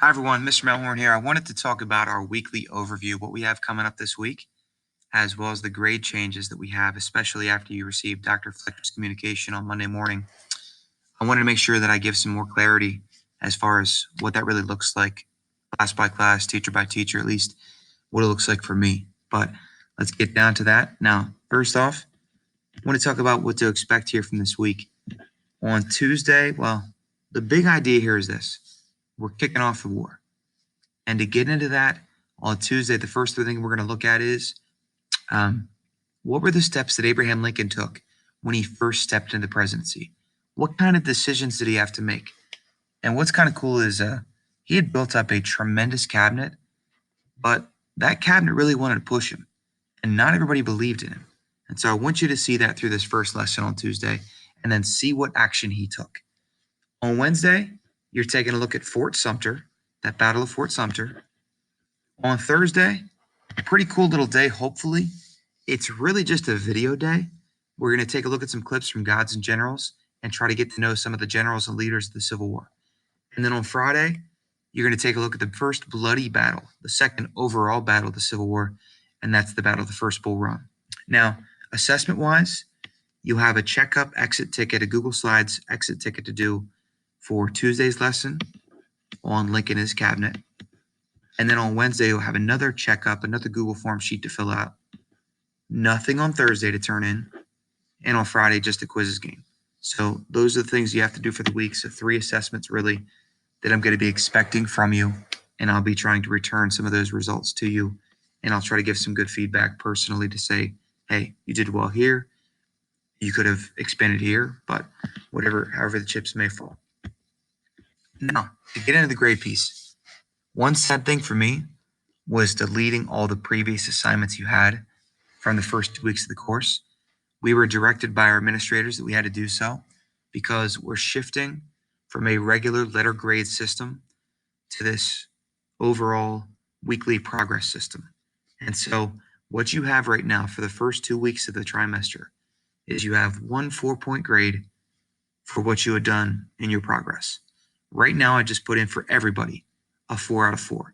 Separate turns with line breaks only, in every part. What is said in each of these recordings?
Hi, everyone. Mr. Melhorn here. I wanted to talk about our weekly overview, what we have coming up this week, as well as the grade changes that we have, especially after you receive Dr. Fletcher's communication on Monday morning. I wanted to make sure that I give some more clarity as far as what that really looks like, class by class, teacher by teacher, at least what it looks like for me. But let's get down to that. Now, first off, I want to talk about what to expect here from this week. On Tuesday, well, the big idea here is this. We're kicking off the war. And to get into that on Tuesday, the first thing we're going to look at is what were the steps that Abraham Lincoln took when he first stepped into the presidency? What kind of decisions did he have to make? And what's kind of cool is he had built up a tremendous cabinet, but that cabinet really wanted to push him, and not everybody believed in him. And so I want you to see that through this first lesson on Tuesday, and then see what action he took. On Wednesday, you're taking a look at Fort Sumter, that Battle of Fort Sumter. On Thursday, a pretty cool little day, hopefully. It's really just a video day. We're going to take a look at some clips from Gods and Generals and try to get to know some of the generals and leaders of the Civil War. And then on Friday, you're going to take a look at the first bloody battle, the second overall battle of the Civil War, and that's the Battle of the First Bull Run. Now, assessment-wise, you have a checkup exit ticket, a Google Slides exit ticket to do for Tuesday's lesson on Lincoln and his cabinet. And then on Wednesday, you'll have another checkup, another Google form sheet to fill out. Nothing on Thursday to turn in. And on Friday, just a quizzes game. So those are the things you have to do for the week. So 3 assessments really that I'm going to be expecting from you. And I'll be trying to return some of those results to you. And I'll try to give some good feedback personally to say, hey, you did well here. You could have expanded here, but however the chips may fall. Now, to get into the grade piece. One sad thing for me was deleting all the previous assignments you had from the first 2 weeks of the course. We were directed by our administrators that we had to do so because we're shifting from a regular letter grade system to this overall weekly progress system. And so what you have right now for the first 2 weeks of the trimester is you have 1 4-point grade for what you had done in your progress. Right now, I just put in for everybody a 4 out of 4.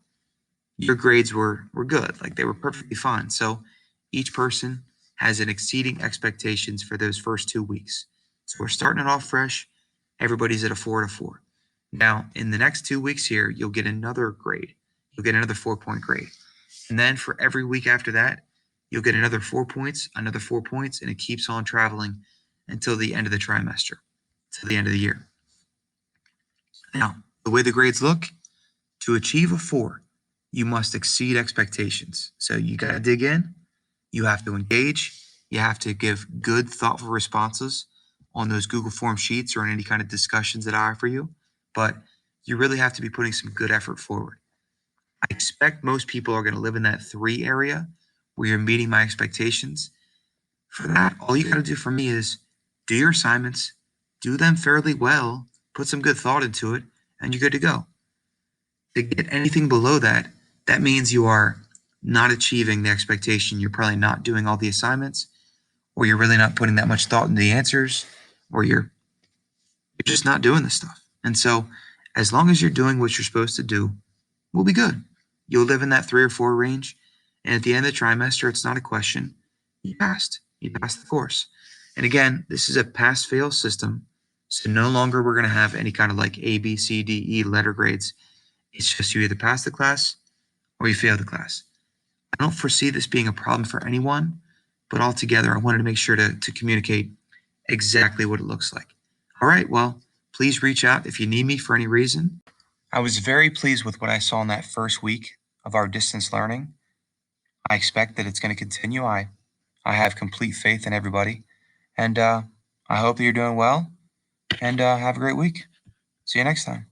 Your grades were good, like they were perfectly fine. So each person has an exceeding expectations for those first 2 weeks. So we're starting it off fresh. Everybody's at a 4 out of 4. Now, in the next 2 weeks here, you'll get another grade. You'll get another 4-point grade. And then for every week after that, you'll get another 4 points, another 4 points, and it keeps on traveling until the end of the trimester, to the end of the year. Now, the way the grades look, to achieve a 4, you must exceed expectations. So you got to dig in, you have to engage, you have to give good, thoughtful responses on those Google Form sheets or in any kind of discussions that I offer you. But you really have to be putting some good effort forward. I expect most people are going to live in that 3 area where you're meeting my expectations. For that, all you got to do for me is do your assignments, do them fairly well, put some good thought into it, and you're good to go. To get anything below that, that means you are not achieving the expectation. You're probably not doing all the assignments, or you're really not putting that much thought into the answers, or you're just not doing this stuff. And so as long as you're doing what you're supposed to do, we'll be good. You'll live in that 3 or 4 range. And at the end of the trimester, it's not a question. You passed. You passed the course. And again, this is a pass-fail system. So no longer we're going to have any kind of like A, B, C, D, E letter grades. It's just you either pass the class or you fail the class. I don't foresee this being a problem for anyone, but altogether, I wanted to make sure to communicate exactly what it looks like. All right, well, please reach out if you need me for any reason. I was very pleased with what I saw in that first week of our distance learning. I expect that it's going to continue. I have complete faith in everybody, and I hope that you're doing well, and have a great week. See you next time.